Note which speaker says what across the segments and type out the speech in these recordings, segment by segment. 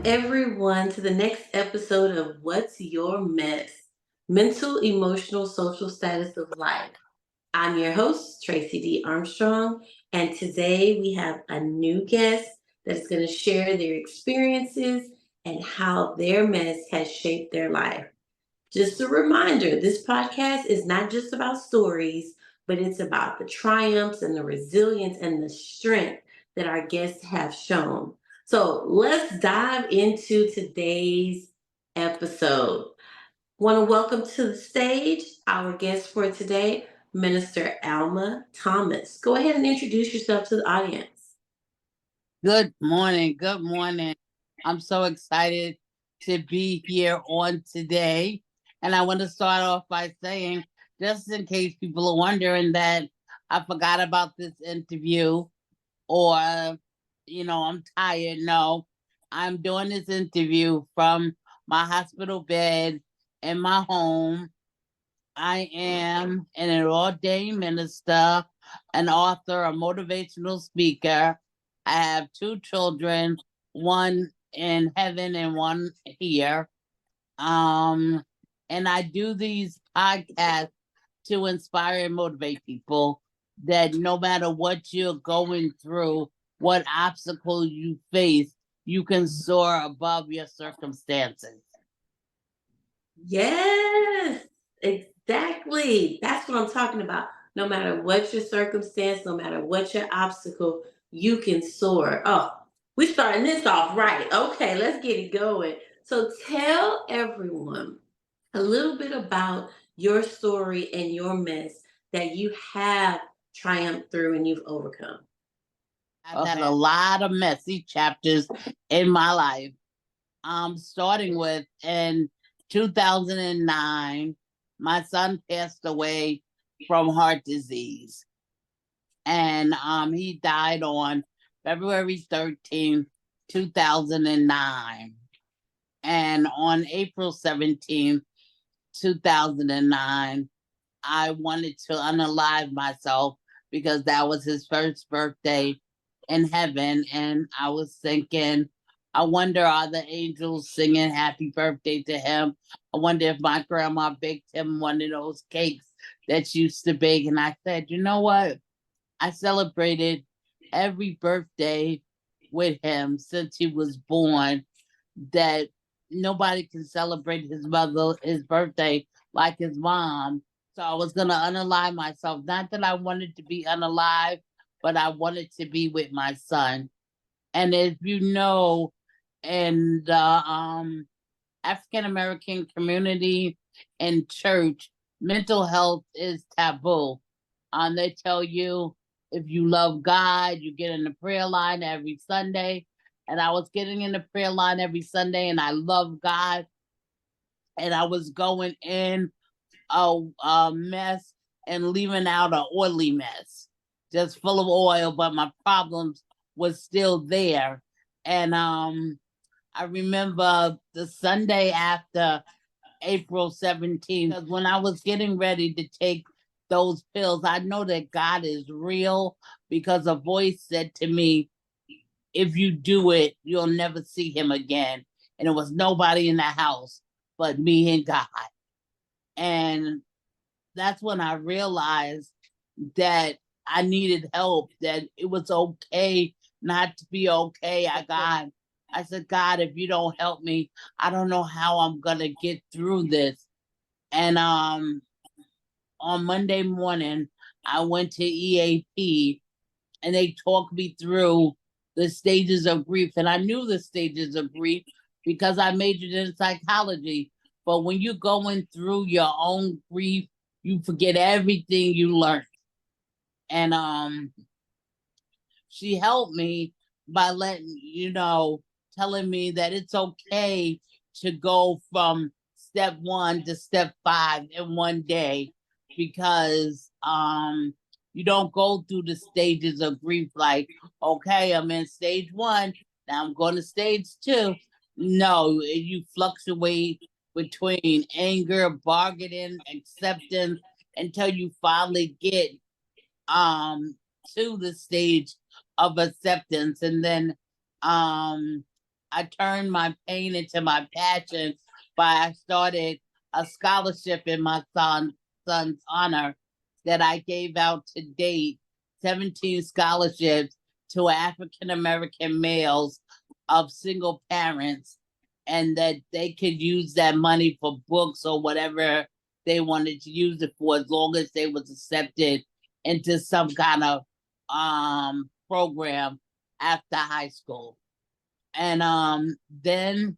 Speaker 1: everyone to the next episode of What's Your Mess? Mental, Emotional, Social Status of Life. I'm your host, Tracey D. Armstrong, and today we have a new guest that's going to share their experiences and how their mess has shaped their life. Just a reminder, this podcast is not just about stories, but it's about the triumphs and the resilience and the strength that our guests have shown. So let's dive into today's episode. Want to welcome to the stage our guest for today, Minister Alma Thomas. Go ahead and introduce yourself to the audience.
Speaker 2: Good morning. Good morning. I'm so excited to be here on today. And I want to start off by saying, just in case people are wondering that I forgot about this interview or, I'm tired. No, I'm doing this interview from my hospital bed in my home. I am an ordained minister, an author, a motivational speaker. I have two children, one in heaven and one here. And I do these podcasts to inspire and motivate people that no matter what you're going through, what obstacle you face, you can soar above your circumstances.
Speaker 1: Yes, exactly. That's what I'm talking about. No matter what your circumstance, no matter what your obstacle, you can soar. Oh, we're starting this off right. Okay, let's get it going. So tell everyone a little bit about your story and your mess that you have triumphed through and you've overcome.
Speaker 2: I've had a lot of messy chapters in my life. Starting with in 2009, my son passed away from heart disease. And he died on February 13th, 2009. And on April 17th, 2009, I wanted to unalive myself because that was his first birthday in heaven. And I was thinking, I wonder, are the angels singing happy birthday to him? I wonder if my grandma baked him one of those cakes that she used to bake. And I said, you know what? I celebrated every birthday with him since he was born, that nobody can celebrate his birthday like his mom. So I was gonna unalive myself. Not that I wanted to be unalive, but I wanted to be with my son. And if you know, in the African American community and church, mental health is taboo. They tell you if you love God, you get in the prayer line every Sunday. And I was getting in the prayer line every Sunday, and I love God. And I was going in a mess and leaving out an oily mess, just full of oil, but my problems was still there. And I remember the Sunday after April 17th, because when I was getting ready to take those pills, I know that God is real, because a voice said to me, if you do it, you'll never see him again. And it was nobody in the house but me and God. And that's when I realized that I needed help, that it was okay not to be okay. I said, God, if you don't help me, I don't know how I'm gonna get through this. And on Monday morning, I went to EAP and they talked me through the stages of grief. And I knew the stages of grief because I majored in psychology. But when you're going through your own grief, you forget everything you learned. And she helped me by telling me that it's okay to go from step 1 to step 5 in one day, because you don't go through the stages of grief like, okay, I'm in stage 1, now I'm going to stage 2. No, you fluctuate between anger, bargaining, acceptance, until you finally get to the stage of acceptance. And then I turned my pain into my passion by I started a scholarship in my son's honor that I gave out to date 17 scholarships to African American males of single parents, and that they could use that money for books or whatever they wanted to use it for, as long as they was accepted into some kind of program after high school. And then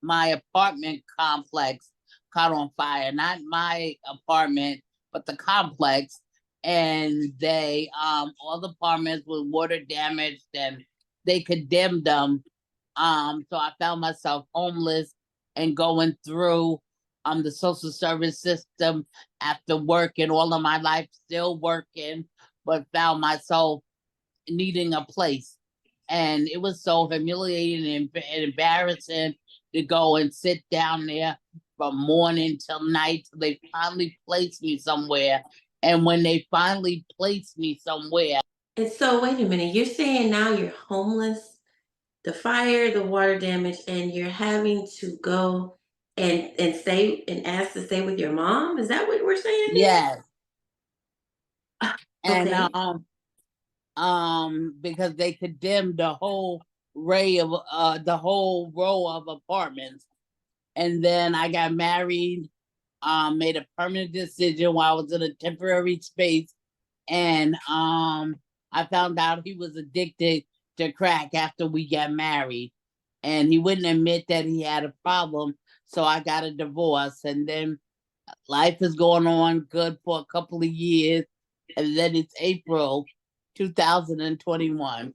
Speaker 2: my apartment complex caught on fire. Not my apartment, but the complex. And they all the apartments were water damaged, and they condemned them. So I found myself homeless and going through the social service system after working all of my life, still working, but found myself needing a place. And it was so humiliating and embarrassing to go and sit down there from morning till night till they finally placed me somewhere. And when they finally placed me somewhere,
Speaker 1: And so, wait a minute, you're saying now you're homeless, the fire, the water damage, and you're having to go and stay and ask to stay with your mom? Is that what we're saying here?
Speaker 2: yes. And
Speaker 1: Okay.
Speaker 2: because they condemned the whole the whole row of apartments. And then I got married, made a permanent decision while I was in a temporary space, and I found out he was addicted to crack after we got married, and he wouldn't admit that he had a problem. So I got a divorce, and then life is going on good for a couple of years, and then it's April 2021.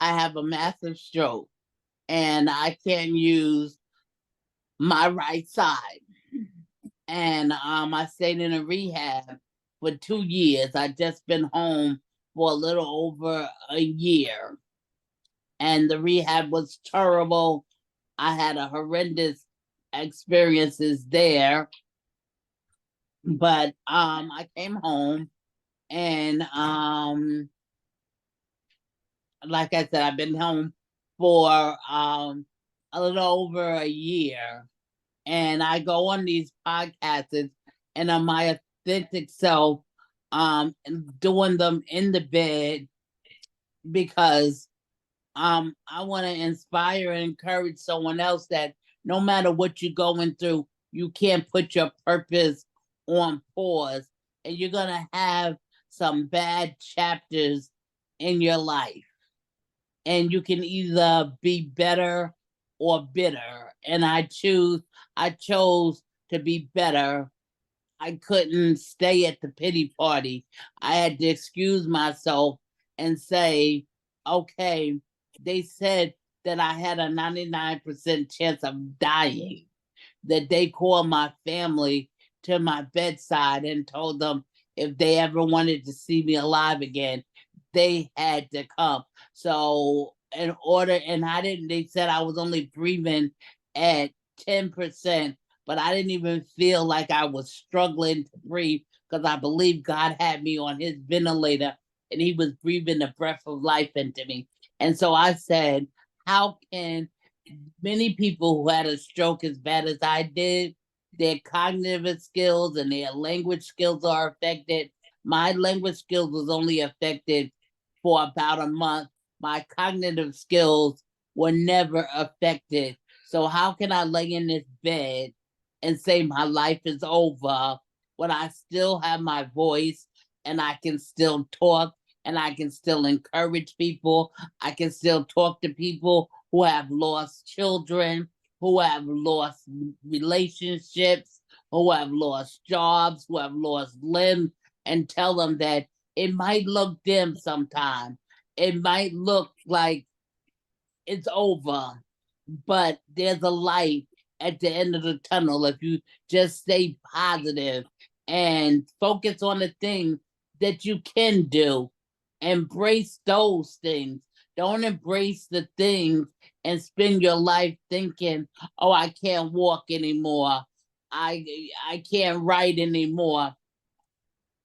Speaker 2: I have a massive stroke, and I can't use my right side. And I stayed in a rehab for 2 years. I just been home for a little over a year, and the rehab was terrible. I had a horrendous experiences there, but I came home, and like I said, I've been home for a little over a year, and I go on these podcasts and on my authentic self, doing them in the bed because I want to inspire and encourage someone else that no matter what you're going through, you can't put your purpose on pause, and you're gonna have some bad chapters in your life, and you can either be better or bitter. And I chose to be better. I couldn't stay at the pity party. I had to excuse myself and say, okay, they said that I had a 99% chance of dying, that they called my family to my bedside and told them if they ever wanted to see me alive again, they had to come. So, in order, and I didn't, they said I was only breathing at 10%, but I didn't even feel like I was struggling to breathe because I believe God had me on his ventilator and he was breathing the breath of life into me. And so I said, how can many people who had a stroke as bad as I did, their cognitive skills and their language skills are affected? My language skills was only affected for about a month. My cognitive skills were never affected. So how can I lay in this bed and say my life is over when I still have my voice and I can still talk and I can still encourage people? I can still talk to people who have lost children, who have lost relationships, who have lost jobs, who have lost limbs, and tell them that it might look dim sometime. It might look like it's over, but there's a light at the end of the tunnel if you just stay positive and focus on the things that you can do. Embrace those things. Don't embrace the things and spend your life thinking, "Oh, I can't walk anymore. I can't write anymore.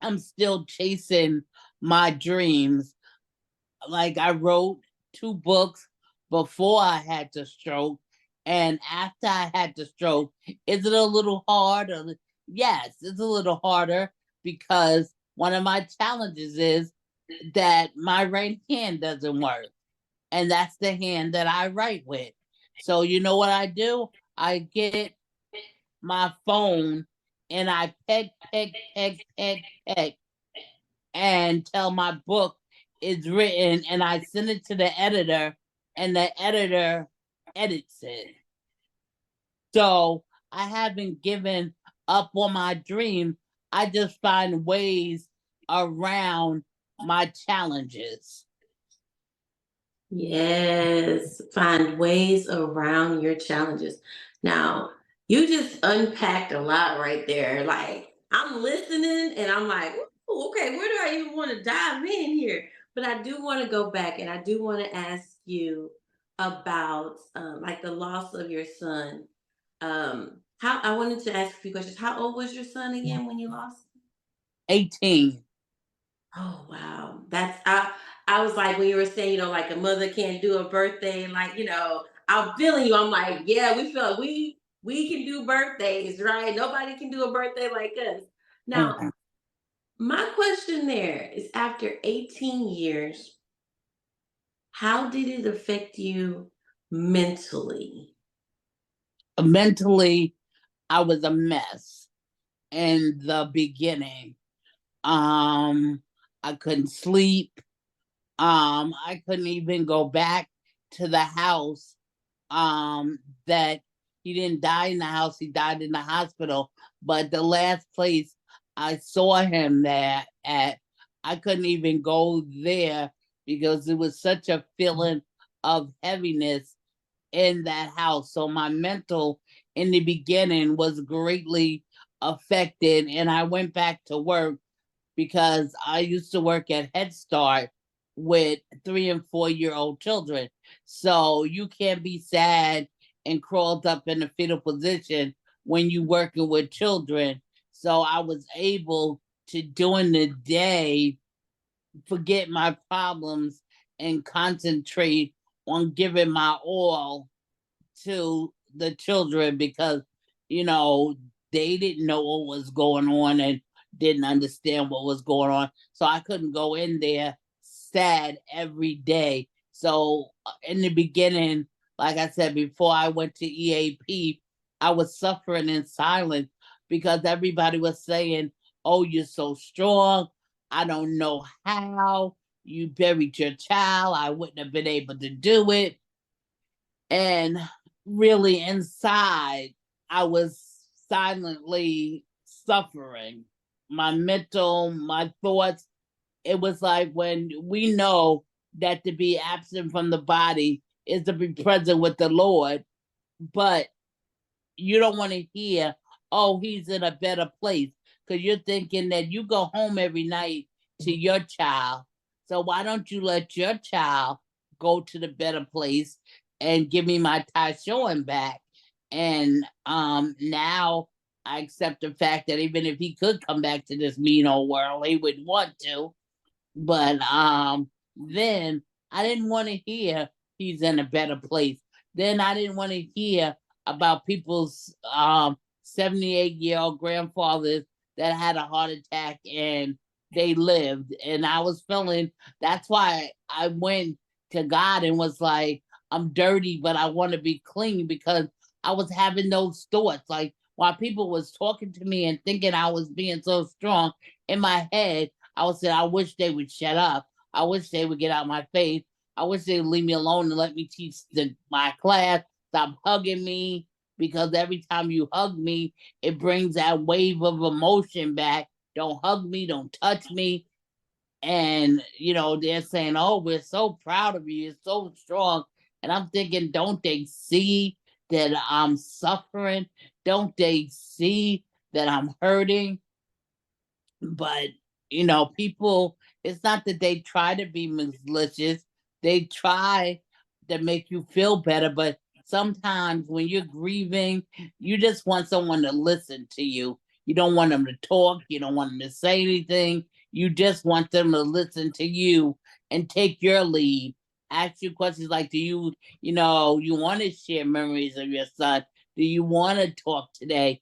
Speaker 2: I'm still chasing my dreams." Like I wrote 2 books. before I had the stroke and after I had the stroke. Is it a little harder? Yes, it's a little harder because one of my challenges is that my right hand doesn't work. And that's the hand that I write with. So you know what I do? I get my phone and I peck until my book is written, and I send it to the editor, and the editor edits it. So I haven't given up on my dream. I just find ways around my challenges.
Speaker 1: Yes, find ways around your challenges. Now, you just unpacked a lot right there. Like, I'm listening and I'm like, "Ooh, okay, where do I even want to dive in here?" But I do want to go back and I do want to ask you about like the loss of your son. How I wanted to ask a few questions. How old was your son again when you lost?
Speaker 2: 18.
Speaker 1: Oh wow. I was like when you were saying, like a mother can't do a birthday, like, I'm feeling you. I'm like, yeah, we feel like we can do birthdays, right? Nobody can do a birthday like us. Now,
Speaker 2: Mhm.
Speaker 1: my question there is after 18 years, how did it affect you mentally?
Speaker 2: Mentally, I was a mess in the beginning. Um, I couldn't sleep. I couldn't even go back to the house. That he didn't die in the house; he died in the hospital. But the last place I saw him there at, I couldn't even go there because it was such a feeling of heaviness in that house. So my mental in the beginning was greatly affected, and I went back to work because I used to work at Head Start with 3 and 4 year old children. So you can't be sad and crawled up in a fetal position when you working with children. So I was able to during the day forget my problems and concentrate on giving my all to the children because you know they didn't know what was going on and didn't understand what was going on, so I couldn't go in there sad every day. So in the beginning, like I said, before I went to EAP, I was suffering in silence because everybody was saying, oh, you're so strong, I don't know how you buried your child, I wouldn't have been able to do it. And really inside, I was silently suffering. My mental, my thoughts, it was like when we know that to be absent from the body is to be present with the Lord, but you don't want to hear, oh, he's in a better place. Because you're thinking that you go home every night to your child. So why don't you let your child go to the better place and give me my Tyshawn back? And now I accept the fact that even if he could come back to this mean old world, he would want to. But then I didn't want to hear he's in a better place. Then I didn't want to hear about people's 78-year-old grandfathers that had a heart attack and they lived. And I was feeling that's why I went to God and was like, I'm dirty, but I want to be clean because I was having those thoughts. Like while people was talking to me and thinking I was being so strong in my head, I would say, I wish they would shut up. I wish they would get out my face. I wish they would leave me alone and let me teach my class. Stop hugging me because every time you hug me, it brings that wave of emotion back. Don't hug me, don't touch me. And, they're saying, oh, we're so proud of you. You're so strong. And I'm thinking, don't they see that I'm suffering? Don't they see that I'm hurting? But people, it's not that they try to be malicious, they try to make you feel better, but sometimes when you're grieving, you just want someone to listen to you. You don't want them to talk, you don't want them to say anything, you just want them to listen to you and take your lead. ask you questions like, do you, you want to share memories of your son? Do you want to talk today?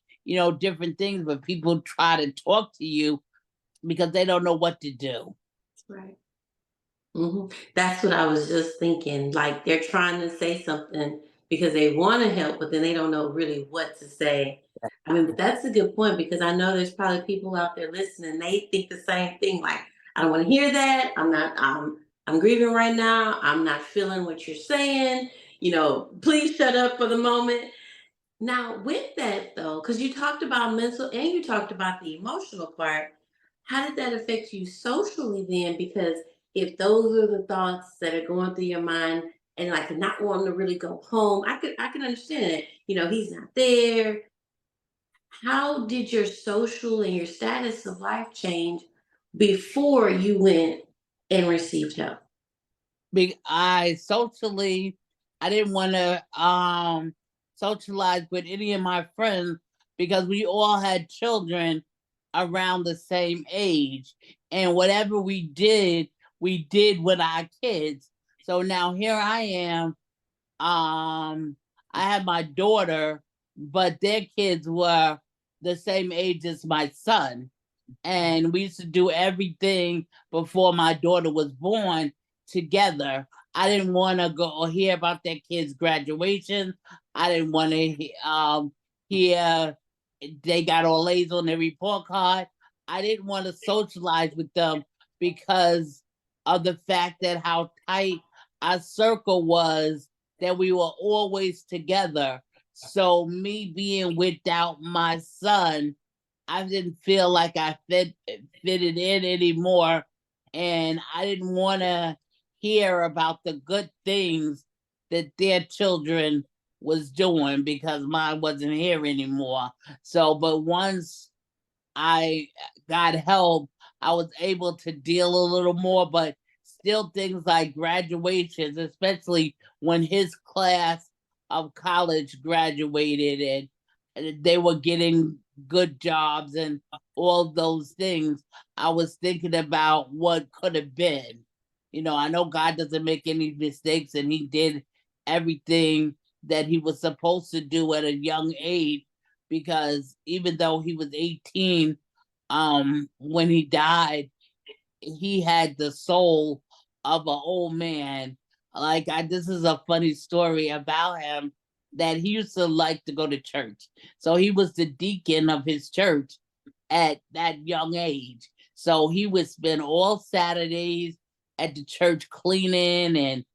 Speaker 2: Different things, but people try to talk to you because they don't know what to do.
Speaker 1: Right. That's what I was just thinking. Like they're trying to say something because they want to help, but then they don't know really what to say. I mean, but that's a good point because I know there's probably people out there listening. They think the same thing. Like, I don't want to hear that. I'm not. I'm grieving right now. I'm not feeling what you're saying. Please shut up for the moment. Now, with that though, because you talked about mental and you talked about the emotional part, how did that affect you socially then? Because if those are the thoughts that are going through your mind and like not wanting to really go home, I can understand it. He's not there. How did your social and your status of life change before you went and received help?
Speaker 2: I didn't want to socialize with any of my friends because we all had children around the same age, and whatever we did with our kids. So now here I am. I had my daughter, but their kids were the same age as my son, and we used to do everything before my daughter was born together. I didn't want to go or hear about their kids' graduation. I didn't want to hear they got all A's on their report card. I didn't want to socialize with them because of the fact that how tight our circle was, that we were always together. So me being without my son, I didn't feel like I fitted in anymore, and I didn't want to hear about the good things that their children was doing because mine wasn't here anymore. So, but once I got help, I was able to deal a little more, but still things like graduations, especially when his class of college graduated and they were getting good jobs and all those things, I was thinking about what could have been. I know God doesn't make any mistakes, and he did everything that he was supposed to do at a young age, because even though he was 18 when he died, he had the soul of an old man. Like, this is a funny story about him, that he used to like to go to church. So he was the deacon of his church at that young age. So he would spend all Saturdays at the church cleaning and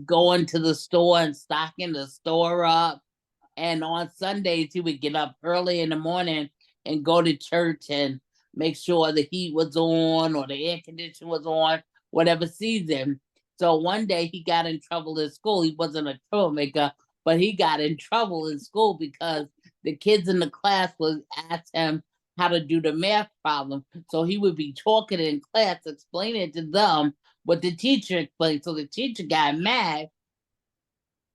Speaker 2: going to the store and stocking the store up. And on Sundays, he would get up early in the morning and go to church and make sure the heat was on or the air conditioner was on, whatever season. So one day he got in trouble in school. He wasn't a troublemaker, but he got in trouble in school because the kids in the class would ask him how to do the math problem. So he would be talking in class, explaining to them what the teacher explained. So the teacher got mad,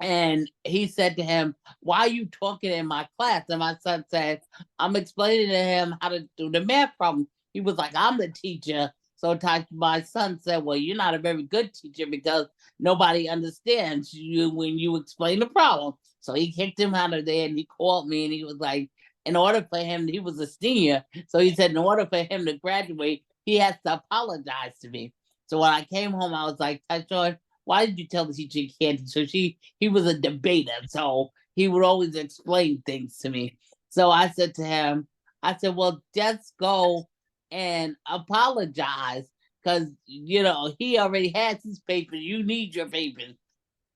Speaker 2: and he said to him, "Why are you talking in my class?" And my son said, "I'm explaining to him how to do the math problem." He was like, "I'm the teacher." So my son said, "Well, you're not a very good teacher because nobody understands you when you explain the problem." So he kicked him out of there, and he called me, and he was like, in order for him, he was a senior. So he said, in order for him to graduate, he has to apologize to me. So when I came home, I was like, Tyshawn, why did you tell the teacher you can't? So he was a debater, so he would always explain things to me. So I said to him, I said, well, just go and apologize, because he already has his papers. You need your papers.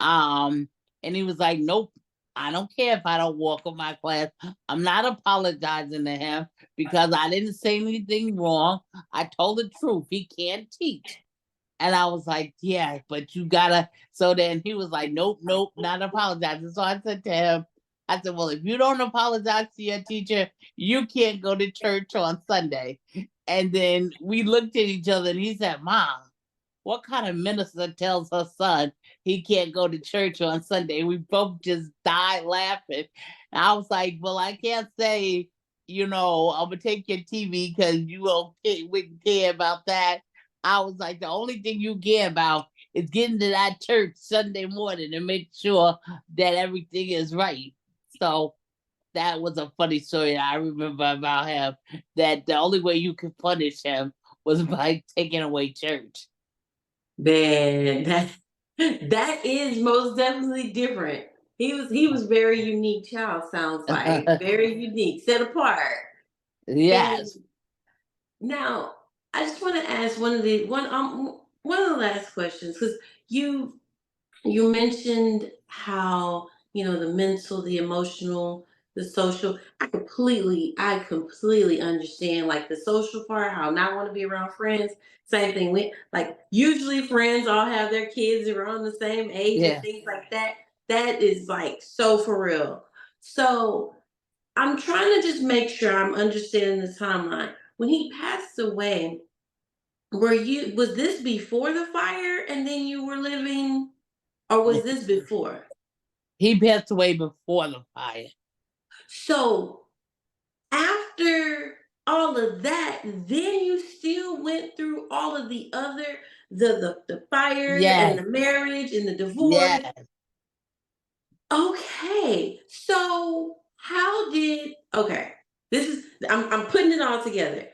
Speaker 2: Um, and he was like, nope. I don't care if I don't walk with my class. I'm not apologizing to him because I didn't say anything wrong. I told the truth. He can't teach. And I was like, yeah, but you gotta. So then he was like, nope, nope, not apologizing. So I said to him, I said, well, if you don't apologize to your teacher, you can't go to church on Sunday. And then we looked at each other, and he said, Mom, what kind of minister tells her son he can't go to church on Sunday? We both just died laughing. And I was like, well, I can't say, I'm gonna take your TV because you wouldn't care about that. I was like, the only thing you care about is getting to that church Sunday morning and make sure that everything is right. So that was a funny story I remember about him, that the only way you could punish him was by taking away church.
Speaker 1: Man, that is most definitely different. He was very unique child, sounds like. Very unique, set apart. And
Speaker 2: Yes.
Speaker 1: now I just want to ask one of the last questions, because you mentioned how, the mental, the emotional, the social. I completely understand, like, the social part, how not want to be around friends. Same thing with, like, usually friends all have their kids around the same age and
Speaker 2: Yeah.
Speaker 1: things like that. That is like so for real. So I'm trying to just make sure I'm understanding the timeline. When he passed away, was this before the fire and then you were living, or was this before?
Speaker 2: He passed away before the fire.
Speaker 1: So after all of that, then you still went through all of the other, the fire and
Speaker 2: Yes.
Speaker 1: the marriage and the divorce.
Speaker 2: Yes.
Speaker 1: Okay. So okay. This is I'm putting it all together.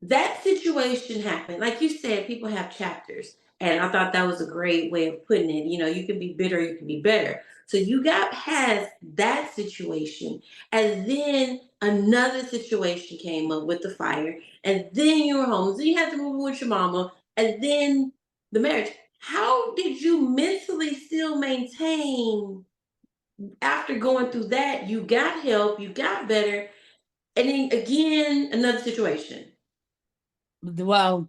Speaker 1: That situation happened. Like you said, people have chapters. And I thought that was a great way of putting it. You can be bitter, you can be better. So you got past that situation. And then another situation came up with the fire. And then you were home. So you had to move in with your mama. And then the marriage. How did you mentally still maintain after going through that? You got help, you got better. And then again, another situation.
Speaker 2: Well,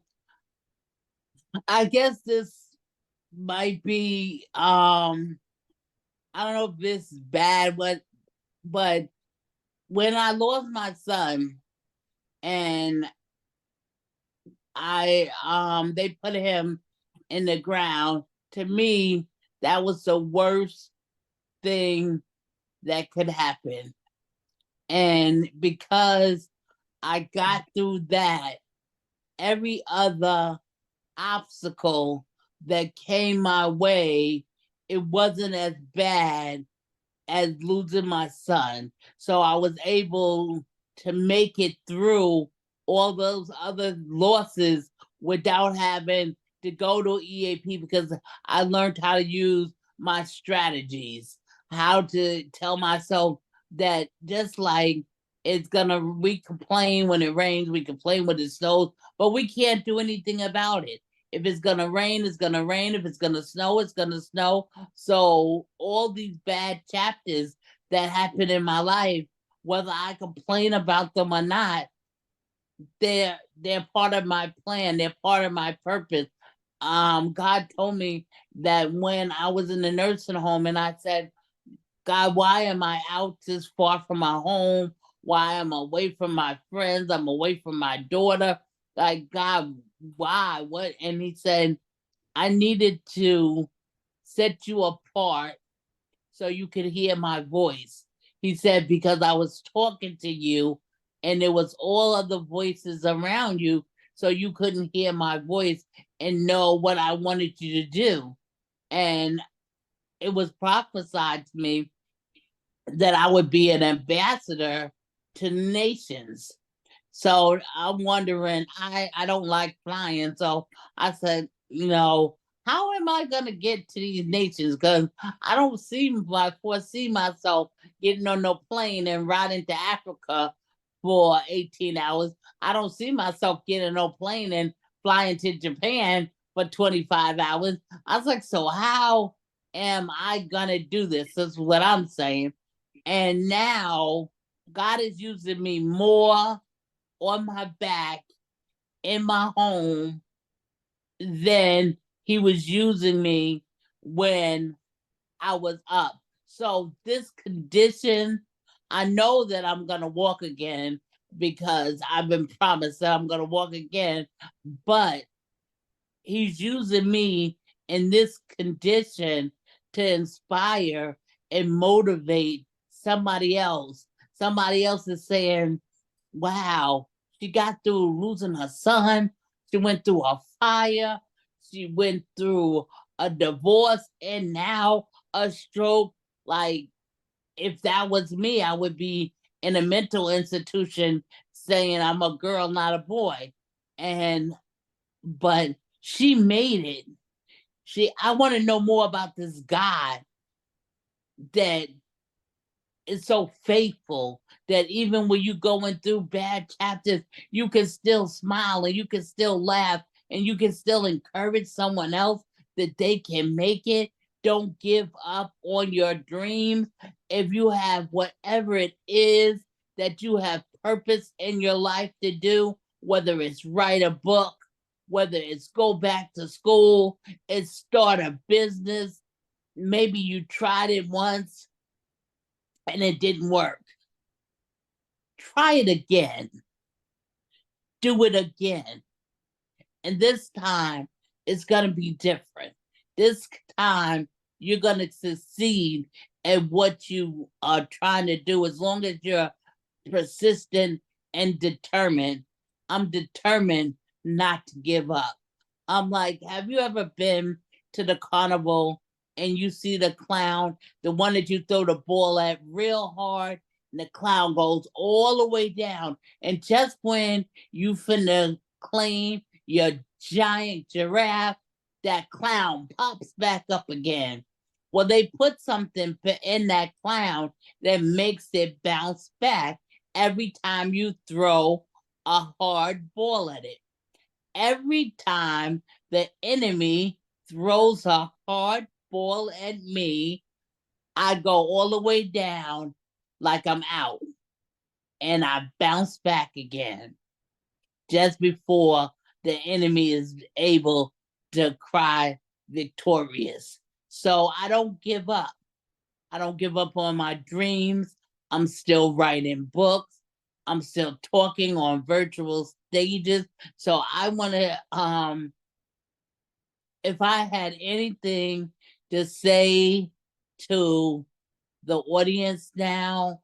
Speaker 2: I guess this might be I don't know if this is bad, but when I lost my son and they put him in the ground, to me that was the worst thing that could happen. And because I got through that, every other obstacle that came my way, it wasn't as bad as losing my son. So I was able to make it through all those other losses without having to go to EAP, because I learned how to use my strategies, how to tell myself that just like we complain when it rains, we complain when it snows, but we can't do anything about it. If it's gonna rain, it's gonna rain. If it's gonna snow, it's gonna snow. So all these bad chapters that happen in my life, whether I complain about them or not, they're part of my plan. They're part of my purpose. God told me that when I was in the nursing home, and I said, God, why am I out this far from my home? Why am I away from my friends? I'm away from my daughter. Like, God, why? What? And he said, I needed to set you apart so you could hear my voice. He said, because I was talking to you and there was all other voices around you, so you couldn't hear my voice and know what I wanted you to do. And it was prophesied to me that I would be an ambassador to nations. So I'm wondering, I don't like flying. So I said, how am I going to get to these nations? Because I don't foresee myself getting on no plane and riding to Africa for 18 hours. I don't see myself getting on no plane and flying to Japan for 25 hours. I was like, so how am I going to do this? That's what I'm saying. And now God is using me more on my back in my home than he was using me when I was up. So this condition, I know that I'm going to walk again because I've been promised that I'm going to walk again, but he's using me in this condition to inspire and motivate somebody else. Somebody else is saying, wow, she got through losing her son. She went through a fire. She went through a divorce and now a stroke. Like, if that was me, I would be in a mental institution saying I'm a girl, not a boy. And but she made it. I want to know more about this God that is so faithful, that even when you're going through bad chapters, you can still smile and you can still laugh and you can still encourage someone else that they can make it. Don't give up on your dreams. If you have whatever it is that you have purpose in your life to do, whether it's write a book, whether it's go back to school, it's start a business, maybe you tried it once and it didn't work. Try it again. Do it again. And this time it's going to be different. This time you're going to succeed at what you are trying to do as long as you're persistent and determined. I'm determined not to give up. I'm like, have you ever been to the carnival and you see the clown, the one that you throw the ball at real hard, and the clown goes all the way down. And just when you finna claim your giant giraffe, that clown pops back up again. Well, they put something in that clown that makes it bounce back every time you throw a hard ball at it. Every time the enemy throws a hard ball at me, I go all the way down like I'm out and I bounce back again just before the enemy is able to cry victorious. So I don't give up. I don't give up on my dreams. I'm still writing books. I'm still talking on virtual stages. So I want to if I had anything to say to the audience now,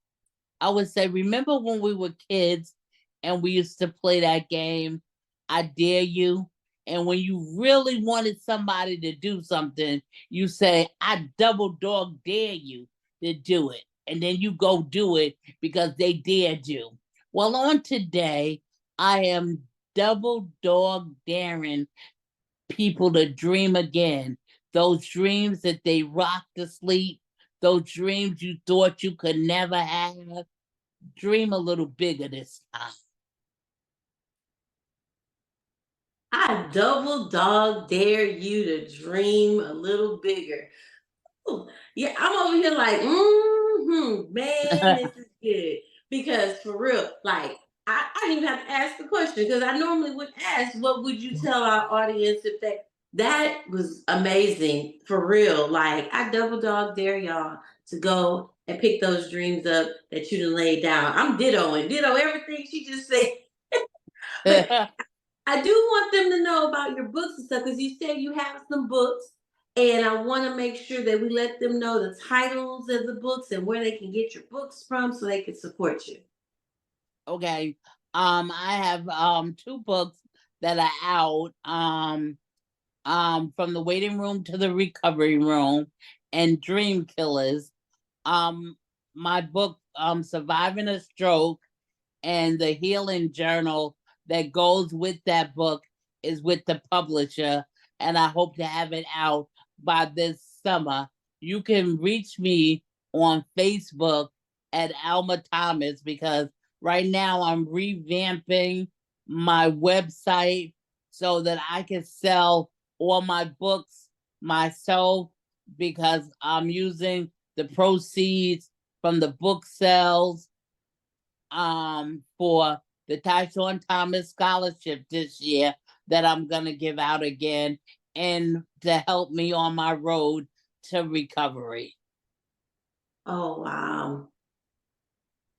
Speaker 2: I would say, remember when we were kids and we used to play that game, I Dare You? And when you really wanted somebody to do something, you say, I double dog dare you to do it. And then you go do it because they dared you. Well, on today, I am double dog daring people to dream again. Those dreams that they rock to sleep, those dreams you thought you could never have. Dream a little bigger this time.
Speaker 1: I double dog dare you to dream a little bigger. Ooh, yeah, I'm over here like, man, this is good. Because for real, like, I didn't even have to ask the question because I normally would ask, what would you tell our audience if that was amazing for real. Like, I double dog dare y'all to go and pick those dreams up that you done laid down. I'm ditto everything she just said. But I do want them to know about your books and stuff because you said you have some books, and I want to make sure that we let them know the titles of the books and where they can get your books from so they can support you.
Speaker 2: Okay. I have two books that are out. From the waiting room to the recovery room and Dream Killers. Um my book, Surviving a Stroke, and the healing journal that goes with that book is with the publisher, and I hope to have it out by this summer. You can reach me on Facebook at Alma Thomas because right now I'm revamping my website so that I can sell all my books myself, because I'm using the proceeds from the book sales for the Tyshawn Thomas Scholarship this year that I'm gonna give out again, and to help me on my road to recovery.
Speaker 1: Oh, wow.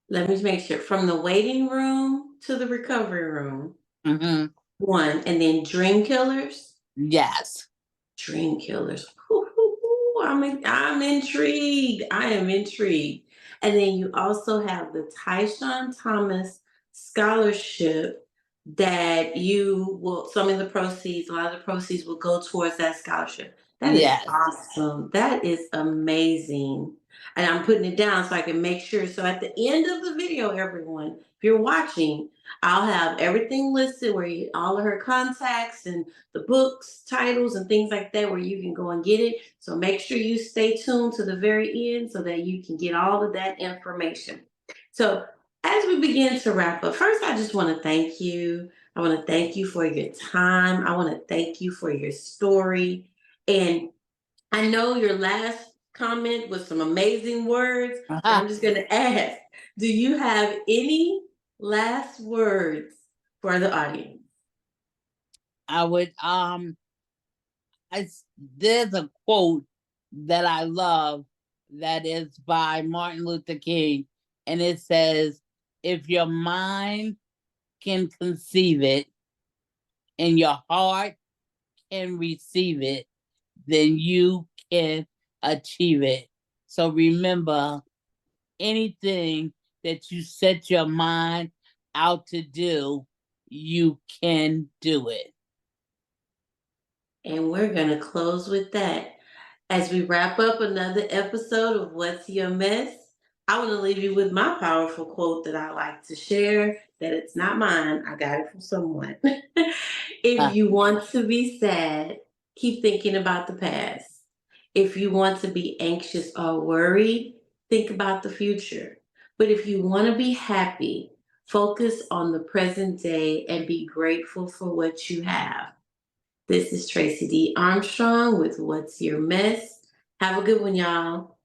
Speaker 1: Let me make sure from the waiting room to the recovery room,
Speaker 2: Hmm.
Speaker 1: one, and then Dream Killers.
Speaker 2: Yes.
Speaker 1: Dream Killers. Ooh, I'm intrigued. I am intrigued. And then you also have the Tyshawn Thomas Scholarship that you will, some of the proceeds, a lot of the proceeds will go towards that scholarship. That is
Speaker 2: Yes.
Speaker 1: awesome. That is amazing. And I'm putting it down so I can make sure. So at the end of the video, everyone, if you're watching, I'll have everything listed where you, all of her contacts and the books, titles, and things like that, where you can go and get it. So make sure you stay tuned to the very end so that you can get all of that information. So as we begin to wrap up, first, I just want to thank you. I want to thank you for your time. I want to thank you for your story. And I know your last comment was some amazing words, but I'm just going to ask, do you have any last words for the audience?
Speaker 2: I would there's a quote that I love that is by Martin Luther King, and it says, if your mind can conceive it and your heart can receive it, then you can achieve it. So remember, anything that you set your mind out to do, you can do it.
Speaker 1: And we're going to close with that. As we wrap up another episode of What's Your Mess, I want to leave you with my powerful quote that I like to share, that it's not mine. I got it from someone. If you want to be sad, keep thinking about the past. If you want to be anxious or worried, think about the future. But if you want to be happy, focus on the present day and be grateful for what you have. This is Tracey D. Armstrong with What's Your Mess? Have a good one, y'all.